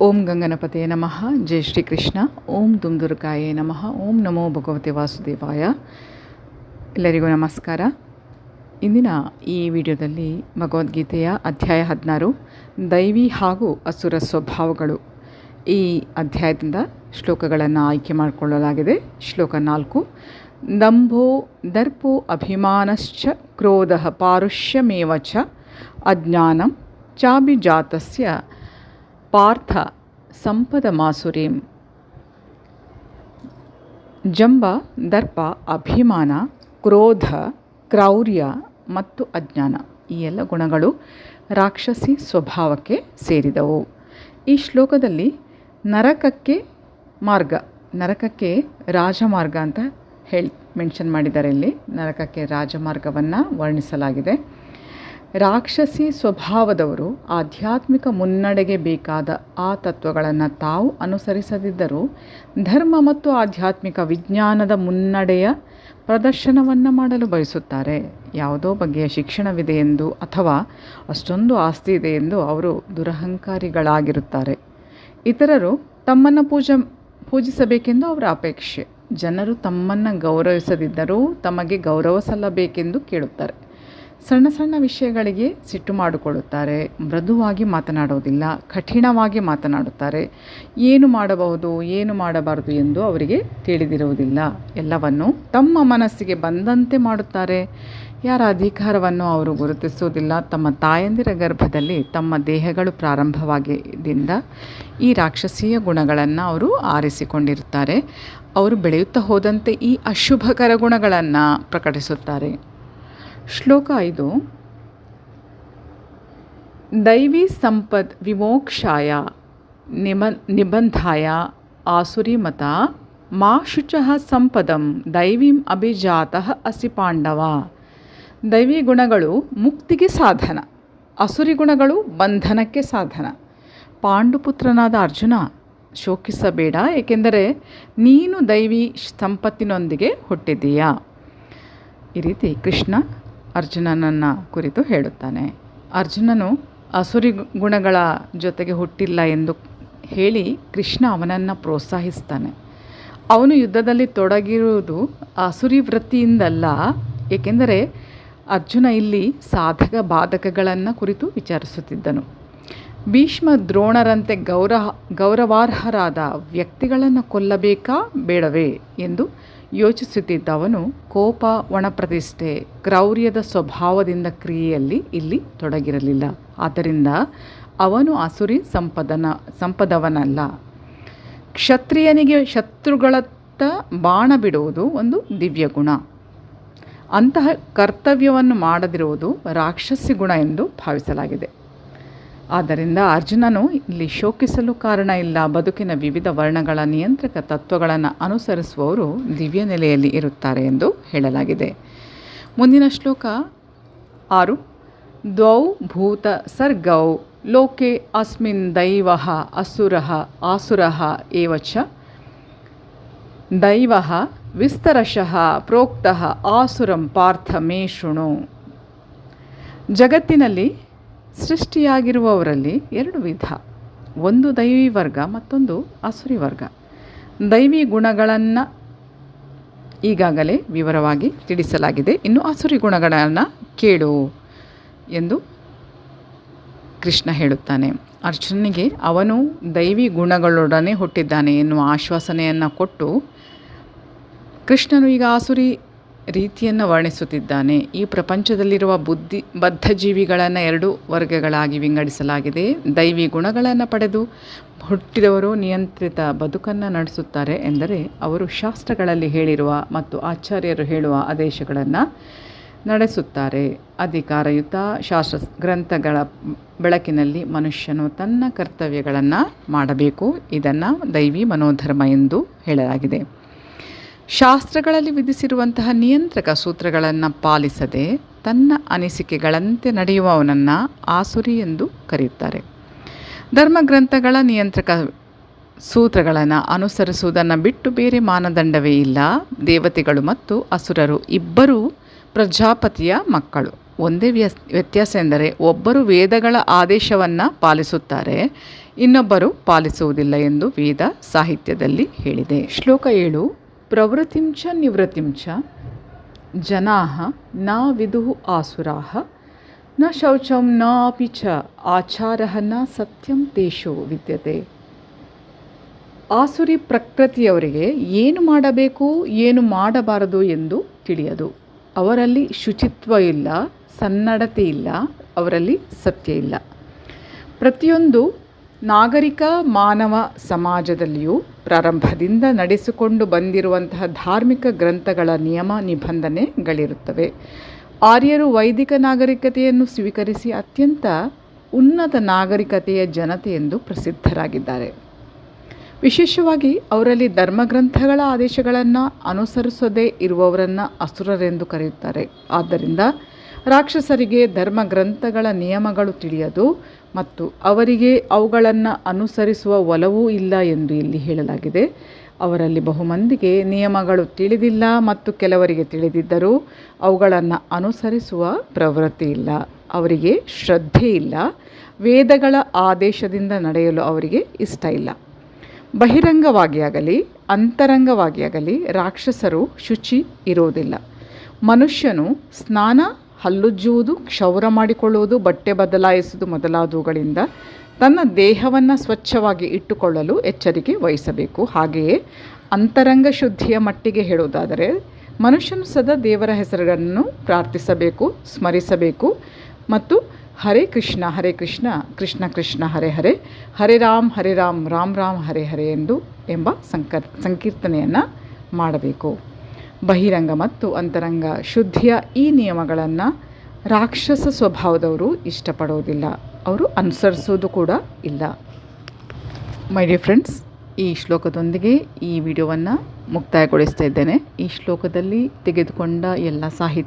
ಓಂ ಗಂಗನಪತೇ ನಮಃ. ಜೈ ಶ್ರೀ ಕೃಷ್ಣ. ಓಂ ದುಂದುರ್ಗಾಯೇ ನಮಃ. ಓಂ ನಮೋ ಭಗವತೆ ವಾಸುದೇವಾಯ. ಎಲ್ಲರಿಗೂ ನಮಸ್ಕಾರ. ಇಂದಿನ ಈ ವಿಡಿಯೋದಲ್ಲಿ ಭಗವದ್ಗೀತೆಯ ಅಧ್ಯಾಯ 16 ದೈವಿ ಹಾಗೂ ಅಸುರ ಸ್ವಭಾವಗಳು, ಈ ಅಧ್ಯಾಯದಿಂದ ಶ್ಲೋಕಗಳನ್ನು ಆಯ್ಕೆ ಮಾಡಿಕೊಳ್ಳಲಾಗಿದೆ. ಶ್ಲೋಕ 4. ದಂಭೋ ದರ್ಪೋ ಅಭಿಮಾನಶ್ಚ ಕ್ರೋಧಃ ಪಾರುಷ್ಯಮೇವ ಚ ಅಜ್ಞಾನಂ ಚಾಭಿಜಾತಸ್ಯ ಪಾರ್ಥ ಸಂಪದಮಾಸುರೀಂ. ಜಂಬ, ದರ್ಪ, ಅಭಿಮಾನ, ಕ್ರೋಧ, ಕ್ರೌರ್ಯ ಮತ್ತು ಅಜ್ಞಾನ ಈ ಎಲ್ಲ ಗುಣಗಳು ರಾಕ್ಷಸಿ ಸ್ವಭಾವಕ್ಕೆ ಸೇರಿದವು. ಈ ಶ್ಲೋಕದಲ್ಲಿ ನರಕಕ್ಕೆ ಮಾರ್ಗ, ನರಕಕ್ಕೆ ರಾಜಮಾರ್ಗ ಅಂತ ಮೆನ್ಷನ್ ಮಾಡಿದ್ದಾರೆ. ಇಲ್ಲಿ ನರಕಕ್ಕೆ ರಾಜಮಾರ್ಗವನ್ನು ವರ್ಣಿಸಲಾಗಿದೆ. ರಾಕ್ಷಸಿ ಸ್ವಭಾವದವರು ಆಧ್ಯಾತ್ಮಿಕ ಮುನ್ನಡೆಗೆ ಬೇಕಾದ ಆ ತತ್ವಗಳನ್ನು ತಾವು ಅನುಸರಿಸದಿದ್ದರೂ ಧರ್ಮ ಮತ್ತು ಆಧ್ಯಾತ್ಮಿಕ ವಿಜ್ಞಾನದ ಮುನ್ನಡೆಯ ಪ್ರದರ್ಶನವನ್ನು ಮಾಡಲು ಬಯಸುತ್ತಾರೆ. ಯಾವುದೋ ಬಗೆಯ ಶಿಕ್ಷಣವಿದೆ ಎಂದು ಅಥವಾ ಅಷ್ಟೊಂದು ಆಸ್ತಿ ಇದೆ ಎಂದು ಅವರು ದುರಹಂಕಾರಿಗಳಾಗಿರುತ್ತಾರೆ. ಇತರರು ತಮ್ಮನ್ನು ಪೂಜಿಸಬೇಕೆಂದು ಅವರ ಅಪೇಕ್ಷೆ. ಜನರು ತಮ್ಮನ್ನು ಗೌರವಿಸದಿದ್ದರೂ ತಮಗೆ ಗೌರವ ಸಲ್ಲಬೇಕೆಂದು ಕೇಳುತ್ತಾರೆ. ಸಣ್ಣ ಸಣ್ಣ ವಿಷಯಗಳಿಗೆ ಸಿಟ್ಟು ಮಾಡಿಕೊಳ್ಳುತ್ತಾರೆ. ಮೃದುವಾಗಿ ಮಾತನಾಡುವುದಿಲ್ಲ, ಕಠಿಣವಾಗಿ ಮಾತನಾಡುತ್ತಾರೆ. ಏನು ಮಾಡಬಹುದು, ಏನು ಮಾಡಬಾರದು ಎಂದು ಅವರಿಗೆ ತಿಳಿದಿರುವುದಿಲ್ಲ. ಎಲ್ಲವನ್ನು ತಮ್ಮ ಮನಸ್ಸಿಗೆ ಬಂದಂತೆ ಮಾಡುತ್ತಾರೆ. ಯಾರ ಅಧಿಕಾರವನ್ನು ಅವರು ಗುರುತಿಸುವುದಿಲ್ಲ. ತಮ್ಮ ತಾಯಂದಿರ ಗರ್ಭದಲ್ಲಿ ತಮ್ಮ ದೇಹಗಳು ಪ್ರಾರಂಭವಾಗಿದ್ದರಿಂದ ಈ ರಾಕ್ಷಸೀಯ ಗುಣಗಳನ್ನು ಅವರು ಆರಿಸಿಕೊಂಡಿರುತ್ತಾರೆ. ಅವರು ಬೆಳೆಯುತ್ತಾ ಹೋದಂತೆ ಈ ಅಶುಭಕರ ಗುಣಗಳನ್ನು ಪ್ರಕಟಿಸುತ್ತಾರೆ. ಶ್ಲೋಕ 5. ದೈವಿ ಸಂಪದ್ ವಿಮೋಕ್ಷಾಯ ನಿಬಂಧಾಯ ಆಸುರಿಮತ ಮಾ ಶುಚಃ ಸಂಪದಂ ದೈವೀಂ ಅಭಿಜಾತಃ ಅಸಿ ಪಾಂಡವ. ದೈವಿ ಗುಣಗಳು ಮುಕ್ತಿಗೆ ಸಾಧನ, ಅಸುರಿ ಗುಣಗಳು ಬಂಧನಕ್ಕೆ ಸಾಧನ. ಪಾಂಡುಪುತ್ರನಾದ ಅರ್ಜುನ, ಶೋಕಿಸಬೇಡ, ಏಕೆಂದರೆ ನೀನು ದೈವಿ ಸಂಪತ್ತಿನೊಂದಿಗೆ ಹುಟ್ಟಿದ್ದೀಯಾ. ಈ ರೀತಿ ಕೃಷ್ಣ ಅರ್ಜುನನನ್ನು ಕುರಿತು ಹೇಳುತ್ತಾನೆ. ಅರ್ಜುನನು ಅಸುರಿ ಗುಣಗಳ ಜೊತೆಗೆ ಹುಟ್ಟಿಲ್ಲ ಎಂದು ಹೇಳಿ ಕೃಷ್ಣ ಅವನನ್ನು ಪ್ರೋತ್ಸಾಹಿಸ್ತಾನೆ. ಅವನು ಯುದ್ಧದಲ್ಲಿ ತೊಡಗಿರುವುದು ಅಸುರಿ ವೃತ್ತಿಯಿಂದಲ್ಲ, ಏಕೆಂದರೆ ಅರ್ಜುನ ಇಲ್ಲಿ ಸಾಧಕ ಬಾಧಕಗಳನ್ನು ಕುರಿತು ವಿಚಾರಿಸುತ್ತಿದ್ದನು. ಭೀಷ್ಮ ದ್ರೋಣರಂತೆ ಗೌರವಾರ್ಹರಾದ ವ್ಯಕ್ತಿಗಳನ್ನು ಕೊಲ್ಲಬೇಕಾ ಬೇಡವೇ ಎಂದು ಯೋಚಿಸುತ್ತಿದ್ದವನು ಕೋಪ, ಒಣಪ್ರತಿಷ್ಠೆ, ಕ್ರೌರ್ಯದ ಸ್ವಭಾವದಿಂದ ಕ್ರಿಯೆಯಲ್ಲಿ ಇಲ್ಲಿ ತೊಡಗಿರಲಿಲ್ಲ. ಆದ್ದರಿಂದ ಅವನು ಅಸುರಿ ಸಂಪದವನಲ್ಲ. ಕ್ಷತ್ರಿಯನಿಗೆ ಶತ್ರುಗಳತ್ತ ಬಾಣ ಬಿಡುವುದು ಒಂದು ದಿವ್ಯ ಗುಣ. ಅಂತಹ ಕರ್ತವ್ಯವನ್ನು ಮಾಡದಿರುವುದು ರಾಕ್ಷಸಿ ಗುಣ ಎಂದು ಭಾವಿಸಲಾಗಿದೆ. ಆದ್ದರಿಂದ ಅರ್ಜುನನು ಇಲ್ಲಿ ಶೋಕಿಸಲು ಕಾರಣ ಇಲ್ಲ. ಬದುಕಿನ ವಿವಿಧ ವರ್ಣಗಳ ನಿಯಂತ್ರಕ ತತ್ವಗಳನ್ನು ಅನುಸರಿಸುವವರು ದಿವ್ಯ ನೆಲೆಯಲ್ಲಿ ಇರುತ್ತಾರೆ ಎಂದು ಹೇಳಲಾಗಿದೆ. ಮುಂದಿನ ಶ್ಲೋಕ 6. ದ್ವೌ ಭೂತ ಸರ್ಗೌ ಲೋಕೆ ಅಸ್ಮಿನ್ ದೈವಃ ಅಸುರಃ ಆಸುರಃ ಏವ ಚ ದೈವಃ ವಿಸ್ತರಶಃ ಪ್ರೋಕ್ತಃ ಆಸುರಂ ಪಾರ್ಥ ಮೇ ಶೃಣು. ಜಗತ್ತಿನಲ್ಲಿ ಸೃಷ್ಟಿಯಾಗಿರುವವರಲ್ಲಿ ಎರಡು ವಿಧ, ಒಂದು ದೈವಿ ವರ್ಗ, ಮತ್ತೊಂದು ಅಸುರಿ ವರ್ಗ. ದೈವಿ ಗುಣಗಳನ್ನು ಈಗಾಗಲೇ ವಿವರವಾಗಿ ತಿಳಿಸಲಾಗಿದೆ. ಇನ್ನು ಅಸುರಿ ಗುಣಗಳನ್ನು ಕೇಳು ಎಂದು ಕೃಷ್ಣ ಹೇಳುತ್ತಾನೆ. ಅರ್ಜುನನಿಗೆ ಅವನು ದೈವಿ ಗುಣಗಳೊಡನೆ ಹುಟ್ಟಿದ್ದಾನೆ ಎನ್ನುವ ಆಶ್ವಾಸನೆಯನ್ನು ಕೊಟ್ಟು ಕೃಷ್ಣನು ಈಗ ಆಸುರಿ ರೀತಿಯನ್ನು ವರ್ಣಿಸುತ್ತಿದ್ದಾನೆ. ಈ ಪ್ರಪಂಚದಲ್ಲಿರುವ ಬದ್ಧ ಜೀವಿಗಳನ್ನು ಎರಡು ವರ್ಗಗಳಾಗಿ ವಿಂಗಡಿಸಲಾಗಿದೆ. ದೈವಿ ಗುಣಗಳನ್ನು ಪಡೆದು ಹುಟ್ಟಿದವರು ನಿಯಂತ್ರಿತ ಬದುಕನ್ನು ನಡೆಸುತ್ತಾರೆ ಎಂದರೆ ಅವರು ಶಾಸ್ತ್ರಗಳಲ್ಲಿ ಹೇಳಿರುವ ಮತ್ತು ಆಚಾರ್ಯರು ಹೇಳುವ ಆದೇಶಗಳನ್ನು ನಡೆಸುತ್ತಾರೆ. ಅಧಿಕಾರಯುತ ಶಾಸ್ತ್ರ ಗ್ರಂಥಗಳ ಬೆಳಕಿನಲ್ಲಿ ಮನುಷ್ಯನು ತನ್ನ ಕರ್ತವ್ಯಗಳನ್ನು ಮಾಡಬೇಕು. ಇದನ್ನು ದೈವಿ ಮನೋಧರ್ಮ ಎಂದು ಹೇಳಲಾಗಿದೆ. ಶಾಸ್ತ್ರಗಳಲ್ಲಿ ವಿಧಿಸಿರುವಂತಹ ನಿಯಂತ್ರಕ ಸೂತ್ರಗಳನ್ನು ಪಾಲಿಸದೆ ತನ್ನ ಅನಿಸಿಕೆಗಳಂತೆ ನಡೆಯುವವನನ್ನು ಆಸುರಿ ಎಂದು ಕರೆಯುತ್ತಾರೆ. ಧರ್ಮಗ್ರಂಥಗಳ ನಿಯಂತ್ರಕ ಸೂತ್ರಗಳನ್ನು ಅನುಸರಿಸುವುದನ್ನು ಬಿಟ್ಟು ಬೇರೆ ಮಾನದಂಡವೇ ಇಲ್ಲ. ದೇವತೆಗಳು ಮತ್ತು ಅಸುರರು ಇಬ್ಬರೂ ಪ್ರಜಾಪತಿಯ ಮಕ್ಕಳು. ಒಂದೇ ವ್ಯತ್ಯಾಸ ಎಂದರೆ ಒಬ್ಬರು ವೇದಗಳ ಆದೇಶವನ್ನು ಪಾಲಿಸುತ್ತಾರೆ, ಇನ್ನೊಬ್ಬರು ಪಾಲಿಸುವುದಿಲ್ಲ ಎಂದು ವೇದ ಸಾಹಿತ್ಯದಲ್ಲಿ ಹೇಳಿದೆ. ಶ್ಲೋಕ 7. ಪ್ರವೃತ್ತಿಂಚ ನಿವೃತ್ತಿಂಚ ಜನಾಃ ನ ವಿದುಃ ಆಸುರಾಃ ನ ಶೌಚಂ ನ ಅಪಿ ಚ ಆಚಾರಃ ನ ಸತ್ಯಂ ತೇಷು ವಿದ್ಯತೆ. ಆಸುರಿ ಪ್ರಕೃತಿಯವರಿಗೆ ಏನು ಮಾಡಬೇಕು ಏನು ಮಾಡಬಾರದು ಎಂದು ತಿಳಿಯದು. ಅವರಲ್ಲಿ ಶುಚಿತ್ವ ಇಲ್ಲ, ಸನ್ನಡತೆ ಇಲ್ಲ, ಅವರಲ್ಲಿ ಸತ್ಯ ಇಲ್ಲ. ಪ್ರತಿಯೊಂದು ನಾಗರಿಕ ಮಾನವ ಸಮಾಜದಲ್ಲಿಯೂ ಪ್ರಾರಂಭದಿಂದ ನಡೆಸಿಕೊಂಡು ಬಂದಿರುವಂತಹ ಧಾರ್ಮಿಕ ಗ್ರಂಥಗಳ ನಿಯಮ ನಿಬಂಧನೆಗಳಿರುತ್ತವೆ. ಆರ್ಯರು ವೈದಿಕ ನಾಗರಿಕತೆಯನ್ನು ಸ್ವೀಕರಿಸಿ ಅತ್ಯಂತ ಉನ್ನತ ನಾಗರಿಕತೆಯ ಜನತೆ ಎಂದು ಪ್ರಸಿದ್ಧರಾಗಿದ್ದಾರೆ. ವಿಶೇಷವಾಗಿ ಅವರಲ್ಲಿ ಧರ್ಮಗ್ರಂಥಗಳ ಆದೇಶಗಳನ್ನು ಅನುಸರಿಸದೇ ಇರುವವರನ್ನು ಅಸುರರೆಂದು ಕರೆಯುತ್ತಾರೆ. ಆದ್ದರಿಂದ ರಾಕ್ಷಸರಿಗೆ ಧರ್ಮಗ್ರಂಥಗಳ ನಿಯಮಗಳು ತಿಳಿಯದು ಮತ್ತು ಅವರಿಗೆ ಅವುಗಳನ್ನು ಅನುಸರಿಸುವ ಒಲವೂ ಇಲ್ಲ ಎಂದು ಇಲ್ಲಿ ಹೇಳಲಾಗಿದೆ. ಅವರಲ್ಲಿ ಬಹುಮಂದಿಗೆ ನಿಯಮಗಳು ತಿಳಿದಿಲ್ಲ ಮತ್ತು ಕೆಲವರಿಗೆ ತಿಳಿದಿದ್ದರೂ ಅವುಗಳನ್ನು ಅನುಸರಿಸುವ ಪ್ರವೃತ್ತಿ ಇಲ್ಲ. ಅವರಿಗೆ ಶ್ರದ್ಧೆ ಇಲ್ಲ. ವೇದಗಳ ಆದೇಶದಿಂದ ನಡೆಯಲು ಅವರಿಗೆ ಇಷ್ಟ ಇಲ್ಲ. ಬಹಿರಂಗವಾಗಿ ಆಗಲಿ ಅಂತರಂಗವಾಗಿ ಆಗಲಿ ರಾಕ್ಷಸರು ಶುಚಿ ಇರುವುದಿಲ್ಲ. ಮನುಷ್ಯನು ಸ್ನಾನ, ಹಲ್ಲುಜ್ಜುವುದು, ಕ್ಷೌರ ಮಾಡಿಕೊಳ್ಳುವುದು, ಬಟ್ಟೆ ಬದಲಾಯಿಸುವುದು ಮೊದಲಾದವುಗಳಿಂದ ತನ್ನ ದೇಹವನ್ನು ಸ್ವಚ್ಛವಾಗಿ ಇಟ್ಟುಕೊಳ್ಳಲು ಎಚ್ಚರಿಕೆ ವಹಿಸಬೇಕು. ಹಾಗೆಯೇ ಅಂತರಂಗ ಶುದ್ಧಿಯ ಮಟ್ಟಿಗೆ ಹೇಳುವುದಾದರೆ ಮನುಷ್ಯನು ಸದಾ ದೇವರ ಹೆಸರುಗಳನ್ನು ಪ್ರಾರ್ಥಿಸಬೇಕು, ಸ್ಮರಿಸಬೇಕು ಮತ್ತು ಹರೇ ಕೃಷ್ಣ ಕೃಷ್ಣ ಕೃಷ್ಣ ಹರೇ ಹರೇ, ಹರೇ ರಾಮ್ ರಾಮ್ ರಾಮ್ ಹರೇ ಹರೇ ಎಂಬ ಸಂಕೀರ್ತನೆಯನ್ನು ಮಾಡಬೇಕು. ಬಹಿರಂಗ ಮತ್ತು ಅಂತರಂಗ ಶುದ್ಧಿಯ ಈ ನಿಯಮಗಳನ್ನು ರಾಕ್ಷಸ ಸ್ವಭಾವದವರು ಇಷ್ಟಪಡೋದಿಲ್ಲ, ಅವರು ಅನುಸರಿಸೋದು ಕೂಡ ಇಲ್ಲ. ಮೈ ಡಿಯರ್ ಫ್ರೆಂಡ್ಸ್, ಈ ಶ್ಲೋಕದೊಂದಿಗೆ ಈ ವಿಡಿಯೋವನ್ನು ಮುಕ್ತಾಯಗೊಳಿಸ್ತಾ ಇದ್ದೇನೆ. ಈ ಶ್ಲೋಕದಲ್ಲಿ ತೆಗೆದುಕೊಂಡ ಎಲ್ಲ ಸಾಹಿತ್ಯ